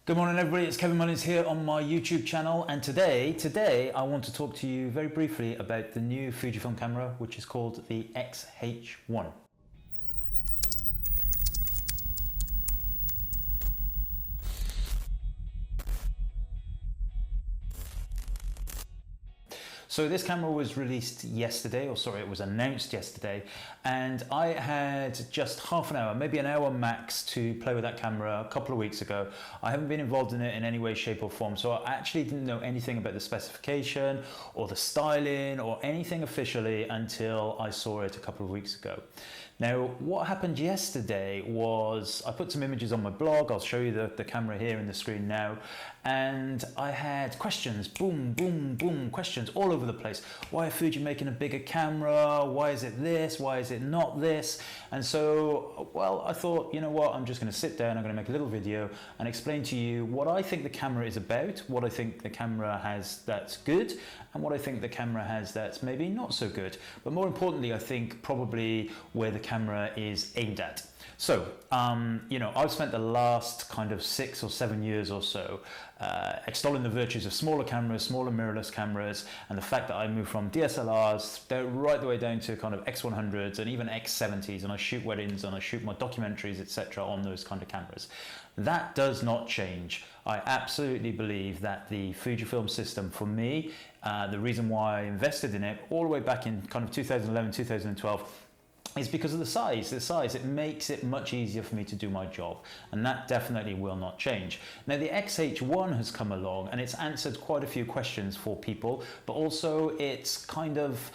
Good morning everybody, it's Kevin Mullins here on my YouTube channel, and today I want to talk to you very briefly about the new Fujifilm camera, which is called the X-H1. So this camera was released yesterday, it was announced yesterday, and I had just half an hour, maybe an hour max to play with that camera a couple of weeks ago. I haven't been involved in it in any way, shape or form, so I actually didn't know anything about the specification or the styling or anything officially until I saw it a couple of weeks ago. Now, what happened yesterday was I put some images on my blog. I'll show you the camera here in the screen now. And I had questions, boom, boom, boom, questions all over the place. Why are Fuji making a bigger camera? Why is it this? Why is it not this? And so, well, I thought, you know what, I'm just gonna sit down, I'm gonna make a little video and explain to you what I think the camera is about, what I think the camera has that's good, and what I think the camera has that's maybe not so good. But more importantly, I think probably where the camera is aimed at. So, you know, I've spent the last kind of 6 or 7 years or so extolling the virtues of smaller cameras, smaller mirrorless cameras, and the fact that I moved from DSLRs right the way down to kind of X100s and even X70s, and I shoot weddings and I shoot my documentaries, etc. on those kind of cameras. That does not change. I absolutely believe that the Fujifilm system, for me, the reason why I invested in it all the way back in kind of 2011, 2012, is because of the size. It makes it much easier for me to do my job, and that definitely will not change. Now the X-H1 has come along and it's answered quite a few questions for people, but also it's kind of,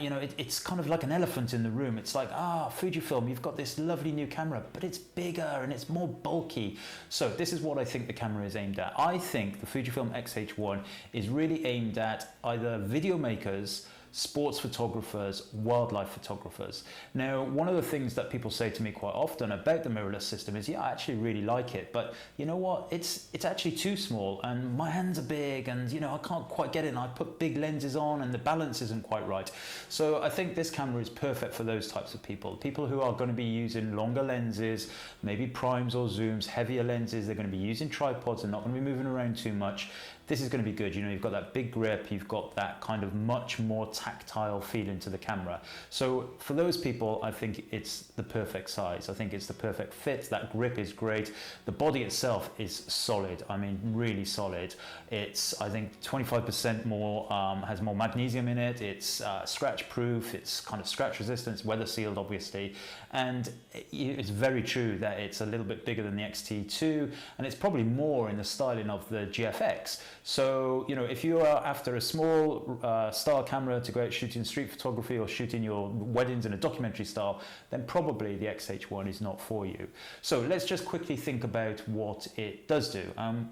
you know, it's kind of like an elephant in the room. It's like, Fujifilm, you've got this lovely new camera, but it's bigger and it's more bulky. So this is what I think the camera is aimed at. I think the Fujifilm X-H1 is really aimed at either video makers, sports photographers, wildlife photographers. Now, one of the things that people say to me quite often about the mirrorless system is, yeah, I actually really like it, but you know what, it's actually too small and my hands are big and, you know, I can't quite get it and I put big lenses on and the balance isn't quite right. So I think this camera is perfect for those types of people who are going to be using longer lenses, maybe primes or zooms, heavier lenses. They're going to be using tripods and not going to be moving around too much. This is going to be good. You know, you've got that big grip, you've got that kind of much more tactile feeling to the camera. So for those people, I think it's the perfect size. I think it's the perfect fit. That grip is great. The body itself is solid. I mean, really solid. It's, I think, 25% more, has more magnesium in it. It's scratch proof. It's kind of scratch resistant, weather sealed, obviously. And it's very true that it's a little bit bigger than the X-T2, and it's probably more in the styling of the GFX. So, you know, if you are after a small style camera to go out shooting street photography or shooting your weddings in a documentary style, then probably the X-H1 is not for you. So let's just quickly think about what it does do,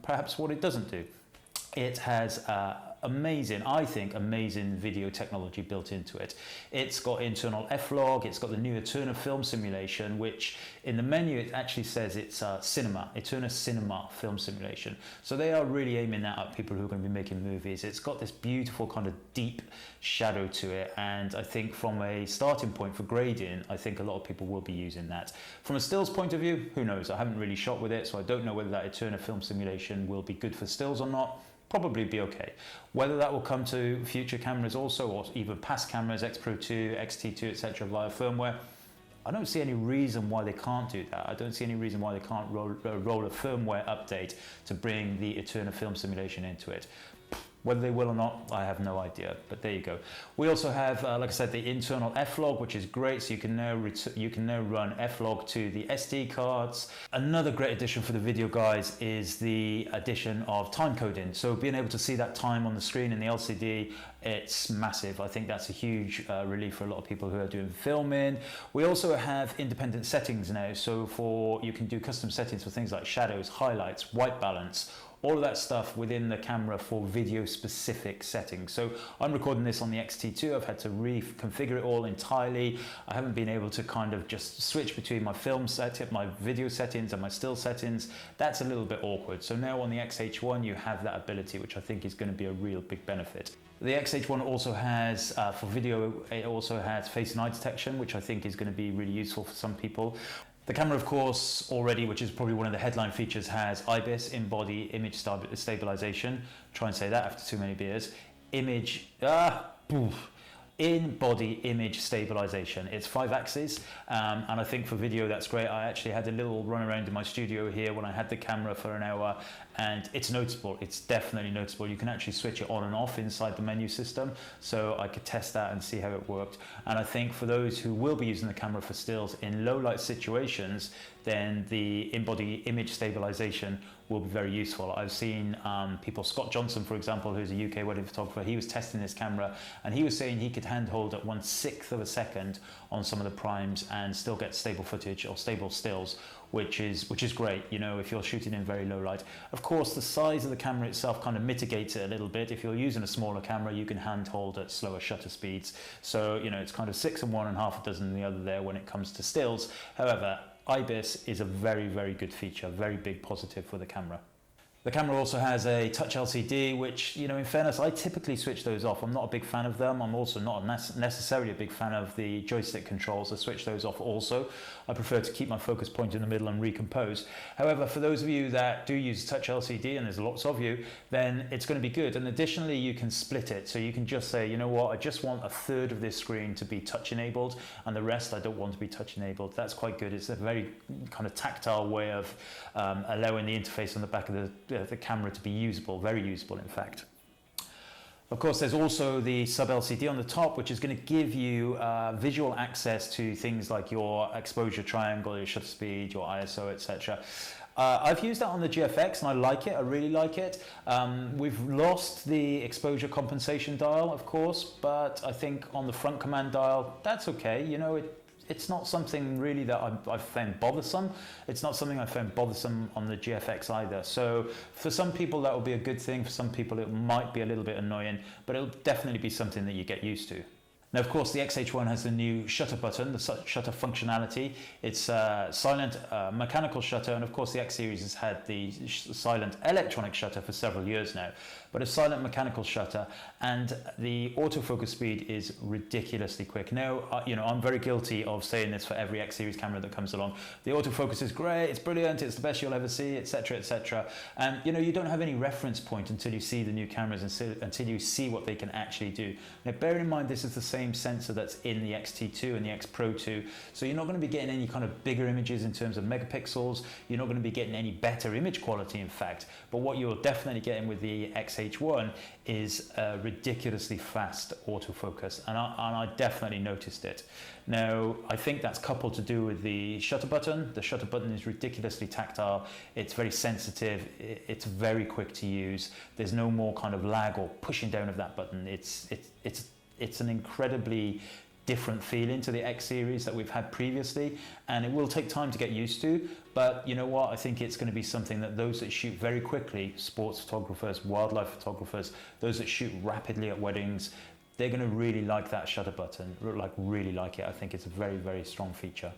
perhaps what it doesn't do. It has amazing, I think, amazing video technology built into it. It's got internal F-log, it's got the new Eterna film simulation, which in the menu it actually says it's Eterna Cinema film simulation. So they are really aiming that at people who are going to be making movies. It's got this beautiful kind of deep shadow to it, and I think from a starting point for grading, I think a lot of people will be using that. From a stills point of view, who knows? I haven't really shot with it, so I don't know whether that Eterna film simulation will be good for stills or not. Probably be okay. Whether that will come to future cameras also, or even past cameras, X Pro 2, X-T2, etc. via firmware, I don't see any reason why they can't do that. I don't see any reason why they can't roll a firmware update to bring the Eterna film simulation into it. Whether they will or not, I have no idea, but there you go. We also have, like I said, the internal F-log, which is great. So you can now run F-log to the SD cards. Another great addition for the video guys is the addition of time coding. So being able to see that time on the screen in the LCD, it's massive. I think that's a huge relief for a lot of people who are doing filming. We also have independent settings now. So you can do custom settings for things like shadows, highlights, white balance, all of that stuff within the camera for video specific settings. So I'm recording this on the X-T2. I've had to reconfigure it all entirely. I haven't been able to kind of just switch between my film setting, my video settings and my still settings. That's a little bit awkward. So now on the X-H1 you have that ability, which I think is going to be a real big benefit. The X-H1 also has, for video, it also has face and eye detection, which I think is going to be really useful for some people. The camera, of course, already, which is probably one of the headline features, has Ibis, in-body image stabilization. Try and say that after too many beers. In-body image stabilization. It's 5 axes, and I think for video that's great. I actually had a little run around in my studio here when I had the camera for an hour, and it's noticeable. It's definitely noticeable. You can actually switch it on and off inside the menu system, so I could test that and see how it worked. And I think for those who will be using the camera for stills in low light situations, then the in-body image stabilization will be very useful. I've seen people, Scott Johnson, for example, who's a UK wedding photographer, he was testing this camera and he was saying he could handhold at 1/6 of a second on some of the primes and still get stable footage or stable stills, which is great, you know, if you're shooting in very low light. Of course, the size of the camera itself kind of mitigates it a little bit. If you're using a smaller camera, you can handhold at slower shutter speeds. So, you know, it's kind of 6 on one and half a dozen on the other there when it comes to stills. However, Ibis is a very, very good feature, very big positive for the camera. The camera also has a touch LCD, which, you know, in fairness, I typically switch those off. I'm not a big fan of them. I'm also not necessarily a big fan of the joystick controls. I switch those off also. I prefer to keep my focus point in the middle and recompose. However, for those of you that do use touch LCD, and there's lots of you, then it's going to be good. And additionally, you can split it. So you can just say, you know what, I just want 1/3 of this screen to be touch enabled, and the rest I don't want to be touch enabled. That's quite good. It's a very kind of tactile way of allowing the interface on the back of the camera to be usable, very usable in fact. Of course, there's also the sub LCD on the top, which is going to give you visual access to things like your exposure triangle, your shutter speed, your ISO, etc. I've used that on the GFX and I like it, I really like it. We've lost the exposure compensation dial, of course, but I think on the front command dial, that's okay. You know, it's not something really that I've found bothersome. It's not something I found bothersome on the GFX either. So for some people that will be a good thing. For some people it might be a little bit annoying, but it'll definitely be something that you get used to. Now, of course, the X-H1 has the new shutter button, the shutter functionality. It's a silent mechanical shutter, and of course the X series has had the silent electronic shutter for several years now. But a silent mechanical shutter, and the autofocus speed is ridiculously quick. Now, you know, I'm very guilty of saying this for every X series camera that comes along. The autofocus is great, it's brilliant, it's the best you'll ever see, etc., etc. And you know, you don't have any reference point until you see the new cameras and until you see what they can actually do. Now, bear in mind, this is the same sensor that's in the X-T2 and the X Pro 2, so you're not going to be getting any kind of bigger images in terms of megapixels. You're not going to be getting any better image quality, in fact. But what you're definitely getting with the X-H1 is a ridiculously fast autofocus, and I definitely noticed it. Now, I think that's coupled to do with the shutter button. The shutter button is ridiculously tactile. It's very sensitive. It's very quick to use. There's no more kind of lag or pushing down of that button. It's an incredibly different feeling to the X series that we've had previously, and it will take time to get used to, but you know what, I think it's going to be something that those that shoot very quickly, sports photographers, wildlife photographers, those that shoot rapidly at weddings, they're going to really like that shutter button, really like it. I think it's a very, very strong feature.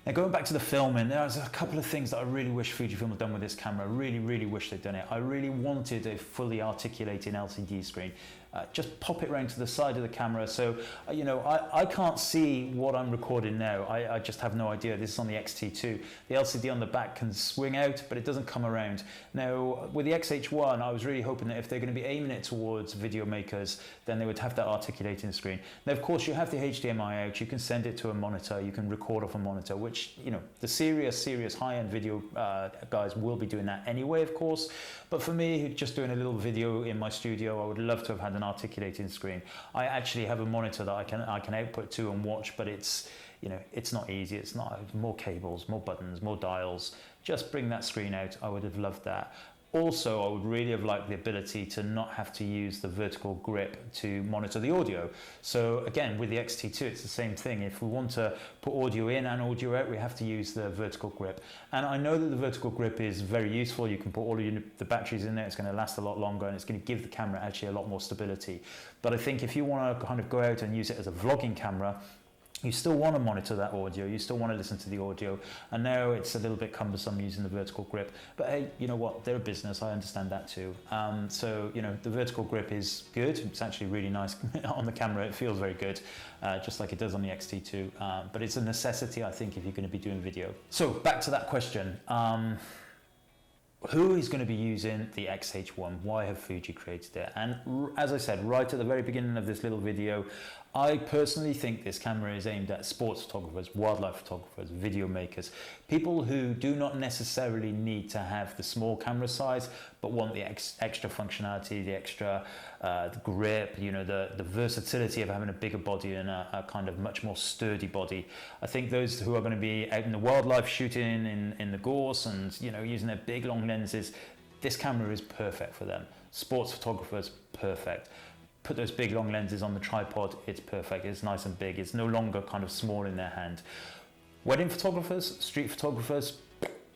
Now, going back to the filming, there's a couple of things that I really wish Fujifilm had done with this camera. I really, really wish they'd done it. I really wanted a fully articulating LCD screen. Just pop it around to the side of the camera, so you know, I can't see what I'm recording now. I just have no idea. This is on the X-T2. The LCD on the back can swing out, but it doesn't come around. Now, with the X-H1, I was really hoping that if they're going to be aiming it towards video makers, then they would have that articulating screen. Now, of course, you have the HDMI out. You can send it to a monitor. You can record off a monitor, which, you know, the serious high-end video guys will be doing that anyway, of course. But for me, just doing a little video in my studio, I would love to have had an articulating screen. I actually have a monitor that I can output to and watch, but it's, you know, it's not easy. It's not more cables, more buttons, more dials. Just bring that screen out. I would have loved that. Also, I would really have liked the ability to not have to use the vertical grip to monitor the audio. So again, with the X-T2, it's the same thing. If we want to put audio in and audio out, we have to use the vertical grip. And I know that the vertical grip is very useful. You can put all of the batteries in there. It's going to last a lot longer, and it's going to give the camera actually a lot more stability. But I think if you want to kind of go out and use it as a vlogging camera, you still want to monitor that audio, you still want to listen to the audio, and now it's a little bit cumbersome using the vertical grip, but hey, you know what, they're a business, I understand that too. So you know, the vertical grip is good, it's actually really nice on the camera, it feels very good, just like it does on the X-T2, but it's a necessity, I think, if you're going to be doing video. So back to that question, who is going to be using the X-H1? Why have Fuji created it? And as I said right at the very beginning of this little video, I personally think this camera is aimed at sports photographers, wildlife photographers, video makers, people who do not necessarily need to have the small camera size, but want the extra functionality, the extra the grip, you know, the versatility of having a bigger body and a kind of much more sturdy body. I think those who are going to be out in the wildlife shooting in the gorse and, you know, using their big long lenses, this camera is perfect for them. Sports photographers, perfect. Put those big long lenses on the tripod, it's perfect, it's nice and big, it's no longer kind of small in their hand. Wedding photographers, street photographers,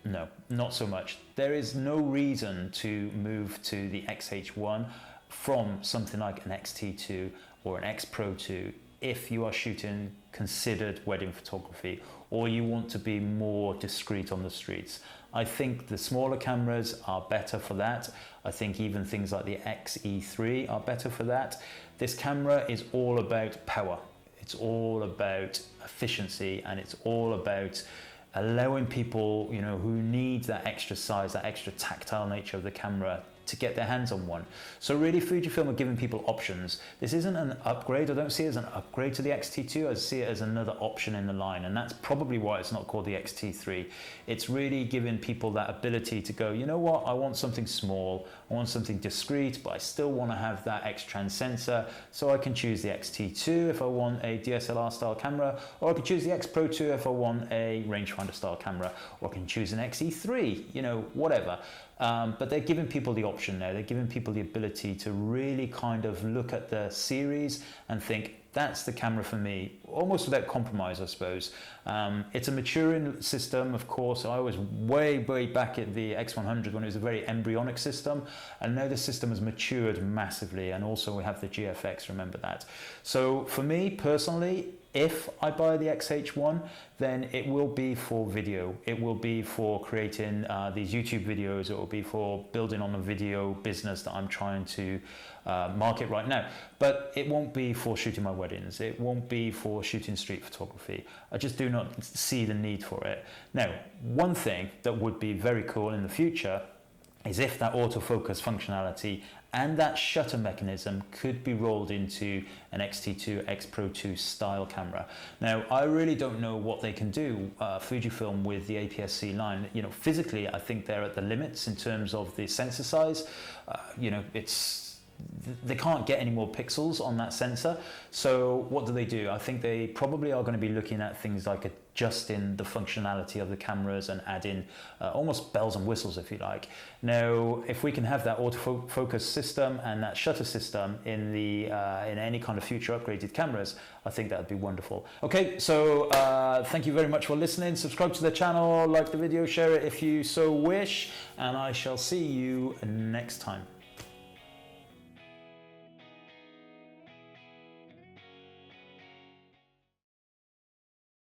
no, not so much. There is no reason to move to the X-H1 from something like an X-T2 or an X Pro 2 if you are shooting considered wedding photography or you want to be more discreet on the streets. I think the smaller cameras are better for that. I think even things like the XE3 are better for that. This camera is all about power. It's all about efficiency, and it's all about allowing people, you know, who need that extra size, that extra tactile nature of the camera to get their hands on one. So really Fujifilm are giving people options. This isn't an upgrade. I don't see it as an upgrade to the X-T2. I see it as another option in the line, and that's probably why it's not called the X-T3. It's really giving people that ability to go, you know what, I want something small, I want something discreet, but I still want to have that X-Trans sensor, so I can choose the X-T2 if I want a DSLR style camera, or I can choose the X Pro 2 if I want a rangefinder style camera, or I can choose an XE3, you know, whatever. But they're giving people the option now. They're giving people the ability to really kind of look at the series and think, that's the camera for me, almost without compromise, I suppose. It's a maturing system, of course. I was way back at the X100 when it was a very embryonic system, and now the system has matured massively, and also we have the GFX, remember that. So for me personally, if I buy the X-H1, then it will be for video. It will be for creating these YouTube videos. It will be for building on the video business that I'm trying to market right now. But it won't be for shooting my weddings. It won't be for shooting street photography. I just do not see the need for it. Now, one thing that would be very cool in the future is if that autofocus functionality and that shutter mechanism could be rolled into an X-T2, X Pro 2 style camera. Now, I really don't know what they can do, Fujifilm, with the APS-C line. You know, physically, I think they're at the limits in terms of the sensor size. You know, they can't get any more pixels on that sensor. So what do? I think they probably are going to be looking at things like adjusting the functionality of the cameras and adding almost bells and whistles, if you like. Now, if we can have that autofocus system and that shutter system in any kind of future upgraded cameras, I think that would be wonderful. Okay, so thank you very much for listening. Subscribe to the channel, like the video, share it if you so wish, and I shall see you next time.